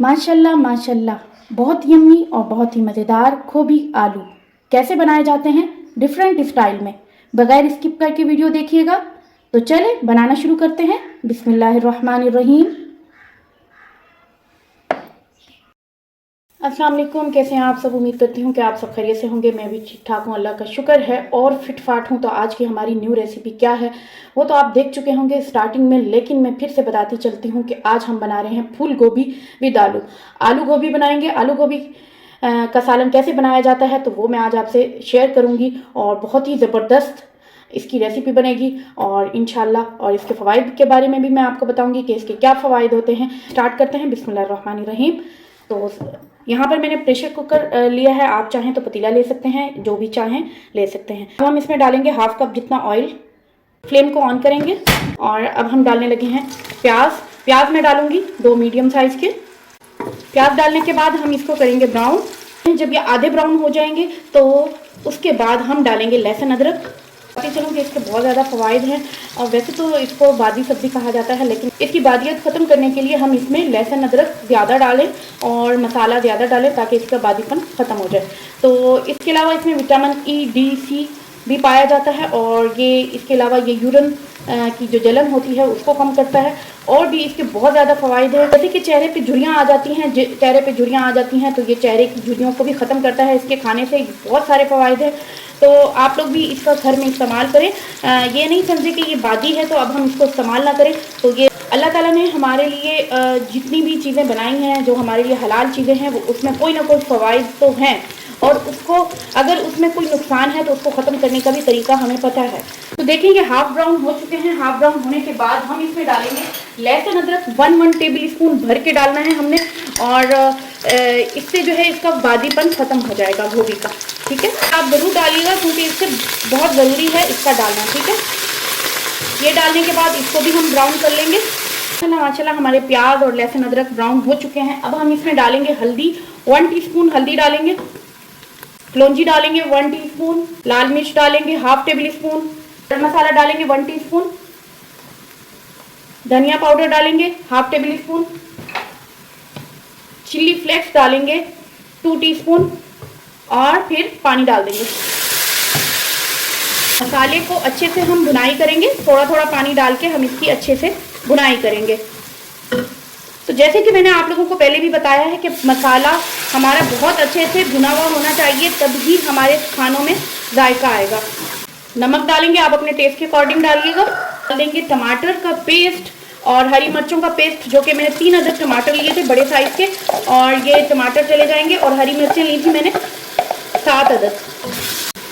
माशाल्लाह माशाल्लाह, बहुत यम्मी और बहुत ही मज़ेदार गोभी आलू कैसे बनाए जाते हैं डिफरेंट स्टाइल में। बगैर स्किप करके वीडियो देखिएगा। तो चले बनाना शुरू करते हैं। बिस्मिल्लाहिर्रहमानिर्रहीम। अस्सलाम वालेकुम, कैसे हैं आप सब। उम्मीद करती हूँ कि आप सब खैरियत से होंगे। मैं भी ठीक ठाक हूँ, अल्लाह का शुक्र है और फिट फाट हूँ। तो आज की हमारी न्यू रेसिपी क्या है वो तो आप देख चुके होंगे स्टार्टिंग में, लेकिन मैं फिर से बताती चलती हूँ कि आज हम बना रहे हैं फूल गोभी विद आलू। आलू गोभी बनाएंगे। आलू गोभी का सालन कैसे बनाया जाता है तो वो मैं आज आपसे शेयर करूँगी और बहुत ही ज़बरदस्त इसकी रेसिपी बनेगी और इंशाल्लाह और इसके फ़वाइद के बारे में भी मैं आपको बताऊंगी कि इसके क्या फ़वाइद होते हैं। स्टार्ट करते हैं। बिस्मिल्लाहिर्रहमानिर्रहीम। तो यहाँ पर मैंने प्रेशर कुकर लिया है, आप चाहें तो पतीला ले सकते हैं, जो भी चाहें ले सकते हैं। अब हम इसमें डालेंगे हाफ कप जितना ऑयल। फ्लेम को ऑन करेंगे और अब हम डालने लगे हैं प्याज। प्याज मैं डालूंगी 2 मीडियम साइज के। प्याज डालने के बाद हम इसको करेंगे ब्राउन। जब ये आधे ब्राउन हो जाएंगे तो उसके बाद हम डालेंगे लहसुन अदरक। चलूँ कि इसके बहुत ज़्यादा फ़वाइद हैं और वैसे तो इसको बादी सब्ज़ी कहा जाता है, लेकिन इसकी बादियत ख़त्म करने के लिए हम इसमें लहसुन अदरक ज़्यादा डालें और मसाला ज़्यादा डालें ताकि इसका बादीपन ख़त्म हो जाए। तो इसके अलावा इसमें विटामिन ई, डी, सी भी पाया जाता है और ये इसके अलावा ये यूरिन की जो जलन होती है उसको कम करता है और भी इसके बहुत ज़्यादा फ़वाइद है। जैसे कि चेहरे पे झुर्रियाँ आ जाती हैं, चेहरे पे झुर्रियाँ आ जाती हैं तो ये चेहरे की झुर्रियों को भी ख़त्म करता है। इसके खाने से बहुत सारे फ़वाइद हैं, तो आप लोग भी इसका घर में इस्तेमाल करें। ये नहीं समझे कि ये बादी है तो अब हम इसको इस्तेमाल ना करें। तो ये अल्लाह ताला ने हमारे लिए जितनी भी चीज़ें बनाई हैं जो हमारे लिए हलाल चीज़ें हैं वो उसमें कोई ना कोई फ़वाइद तो हैं और उसको अगर उसमें कोई नुकसान है तो उसको ख़त्म करने का भी तरीका हमें पता है। तो देखेंगे हाफ ब्राउन हो चुके हैं। हाफ ब्राउन होने के बाद हम इसमें डालेंगे लहसुन अदरक 1 टेबल स्पून भर के डालना है हमने और इससे जो है इसका बादीपन ख़त्म हो जाएगा गोभी का। ठीक है, आप ज़रूर डालिएगा क्योंकि इससे बहुत ज़रूरी है इसका डालना। ठीक है, ये डालने के बाद इसको भी हम ब्राउन कर लेंगे। माशाल्लाह हमारे प्याज और लहसुन अदरक ब्राउन हो चुके हैं। अब हम इसमें डालेंगे हल्दी। 1 टीस्पून हल्दी डालेंगे। कलौंजी डालेंगे 1 टीस्पून। लाल मिर्च डालेंगे हाफ टेबल स्पून। गरम मसाला डालेंगे 1 टीस्पून। धनिया पाउडर डालेंगे half table spoon. Chilli flakes डालेंगे 2 टीस्पून और फिर पानी डाल देंगे। मसाले को अच्छे से हम भुनाई करेंगे, थोड़ा थोड़ा पानी डाल के हम इसकी अच्छे से भुनाई करेंगे। तो जैसे कि मैंने आप लोगों को पहले भी बताया है कि मसाला हमारा बहुत अच्छे से भुना हुआ होना चाहिए, तभी हमारे खानों में जायका आएगा। नमक डालेंगे, आप अपने टेस्ट के अकॉर्डिंग डालिएगा। डालेंगे टमाटर का पेस्ट और हरी मिर्चों का पेस्ट, जो कि मैंने 3 अदद टमाटर लिए थे बड़े साइज़ के और ये टमाटर चले जाएंगे और हरी मिर्चें ली थी मैंने 7 अदद।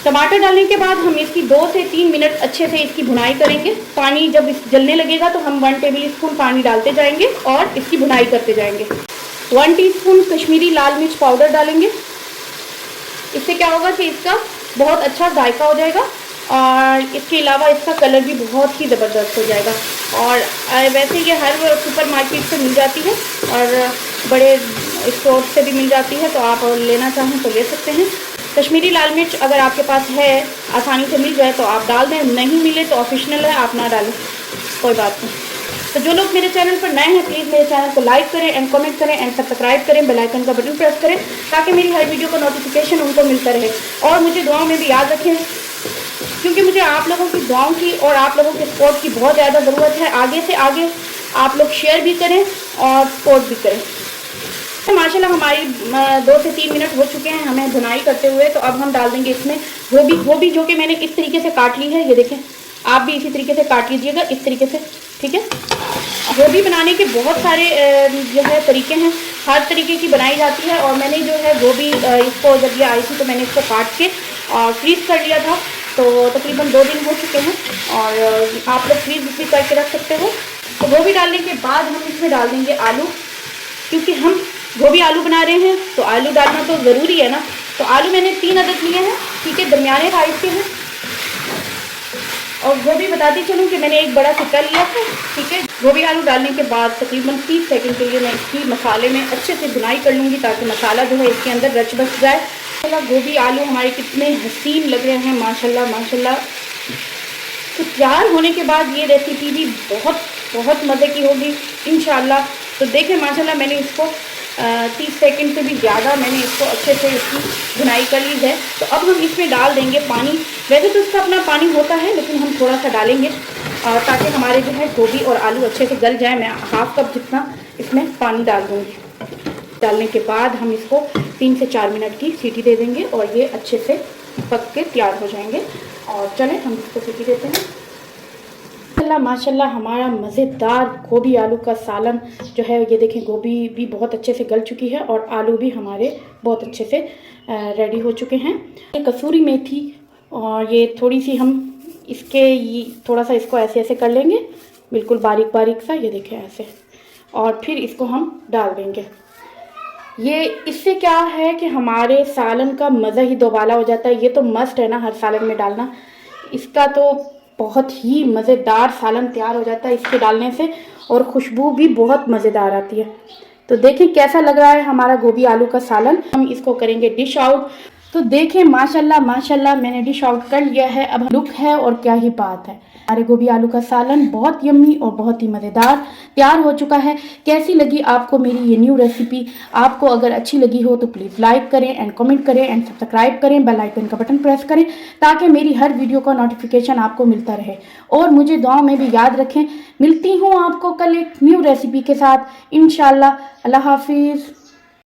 टमाटर डालने के बाद हम इसकी 2 से 3 मिनट अच्छे से इसकी भुनाई करेंगे। पानी जब जलने लगेगा तो हम 1 टेबल स्पून पानी डालते जाएंगे और इसकी भुनाई करते जाएंगे। 1 टीस्पून कश्मीरी लाल मिर्च पाउडर डालेंगे। इससे क्या होगा कि इसका बहुत अच्छा जायका हो जाएगा और इसके अलावा इसका कलर भी बहुत ही ज़बरदस्त हो जाएगा। और वैसे ये हर सुपर मार्केट से मिल जाती है और बड़े स्टोर से भी मिल जाती है, तो आप लेना चाहें तो ले सकते हैं। कश्मीरी लाल मिर्च अगर आपके पास है, आसानी से मिल जाए तो आप डाल दें, नहीं मिले तो ऑप्शनल है, आप ना डालें, कोई बात नहीं। तो जो लोग मेरे चैनल पर नए हैं प्लीज़ मेरे चैनल को लाइक करें एंड कमेंट करें एंड सब्सक्राइब करें, बेल आइकन का बटन प्रेस करें ताकि मेरी हर वीडियो का नोटिफिकेशन उनको मिलता रहे। और मुझे दुआओं में भी याद रखें क्योंकि मुझे आप लोगों की दुआओं की और आप लोगों के सपोर्ट की बहुत ज़्यादा ज़रूरत है। आगे से आगे आप लोग शेयर भी करें और सपोर्ट भी करें। तो माशाल्लाह हमारी 2 से 3 मिनट हो चुके हैं हमें भुनाई करते हुए। तो अब हम डाल देंगे इसमें गोभी जो कि मैंने इस तरीके से काट ली है। ये देखें, आप भी इसी तरीके से काट लीजिएगा इस तरीके से। ठीक है, गोभी बनाने के बहुत सारे जो है तरीके हैं, हर तरीके की बनाई जाती है और मैंने जो है गोभी इसको जब ये आई थी तो मैंने इसको काट के और फ्रीज़ कर लिया था। तो तकरीबन 2 दिन हो चुके हैं और आप लोग फ्रीज़ भी करके रख सकते हो। तो गोभी डालने के बाद हम इसमें डाल देंगे आलू, क्योंकि हम गोभी आलू बना रहे हैं तो आलू डालना तो ज़रूरी है ना। तो आलू मैंने 3 अदद लिए हैं। ठीक है, दरमियाने साइज़ के हैं। और गोभी बताती चलूँ कि मैंने एक बड़ा सिक्का लिया था। ठीक है, गोभी आलू डालने के बाद तकरीबन 30 सेकंड के लिए मैं इसकी मसाले में अच्छे से भुनाई कर लूँगी ताकि मसाला जो है इसके अंदर रच बस जाए। गोभी आलू हमारे कितने हसीन लग रहे हैं माशाल्लाह माशाल्लाह। तो तैयार होने के बाद ये रेसिपी भी बहुत बहुत मज़े की होगी इंशाल्लाह। तो देखें माशाल्लाह मैंने इसको 30 सेकंड से भी ज़्यादा मैंने इसको अच्छे से इसकी भुनाई कर ली है। तो अब हम इसमें डाल देंगे पानी। वैसे तो इसका अपना पानी होता है, लेकिन हम थोड़ा सा डालेंगे ताकि हमारे जो है गोभी और आलू अच्छे से गल जाए। मैं हाफ कप जितना इसमें पानी डाल दूँगी। डालने के बाद हम इसको 3 से 4 मिनट की सीटी दे देंगे और ये अच्छे से पक के तैयार हो जाएंगे। और चलें हम इसको सीटी देते हैं। माशाल्लाह हमारा मज़ेदार गोभी आलू का सालन जो है, ये देखें गोभी भी बहुत अच्छे से गल चुकी है और आलू भी हमारे बहुत अच्छे से रेडी हो चुके हैं। ये कसूरी मेथी और ये थोड़ी सी हम थोड़ा सा इसको ऐसे ऐसे कर लेंगे, बिल्कुल बारीक बारीक सा, ये देखें ऐसे। और फिर इसको हम डाल देंगे। ये इससे क्या है कि हमारे सालन का मज़ा ही दोबाला हो जाता है। ये तो मस्ट है ना हर सालन में डालना। इसका तो बहुत ही मज़ेदार सालन तैयार हो जाता है इसके डालने से, और खुशबू भी बहुत मज़ेदार आती है। तो देखें कैसा लग रहा है हमारा गोभी आलू का सालन। हम इसको करेंगे डिश आउट। तो देखें माशाल्लाह माशाल्लाह मैंने डिश आउट कर लिया है। अब लुक है और क्या ही बात है, हमारे गोभी आलू का सालन बहुत यम्मी और बहुत ही मज़ेदार तैयार हो चुका है। कैसी लगी आपको मेरी ये न्यू रेसिपी? आपको अगर अच्छी लगी हो तो प्लीज़ लाइक करें एंड कमेंट करें एंड सब्सक्राइब करें, बेल आइकन का बटन प्रेस करें ताकि मेरी हर वीडियो का नोटिफिकेशन आपको मिलता रहे। और मुझे दुआ में भी याद रखें। मिलती हूँ आपको कल एक न्यू रेसिपी के साथ इंशाल्लाह। अल्लाह हाफिज़।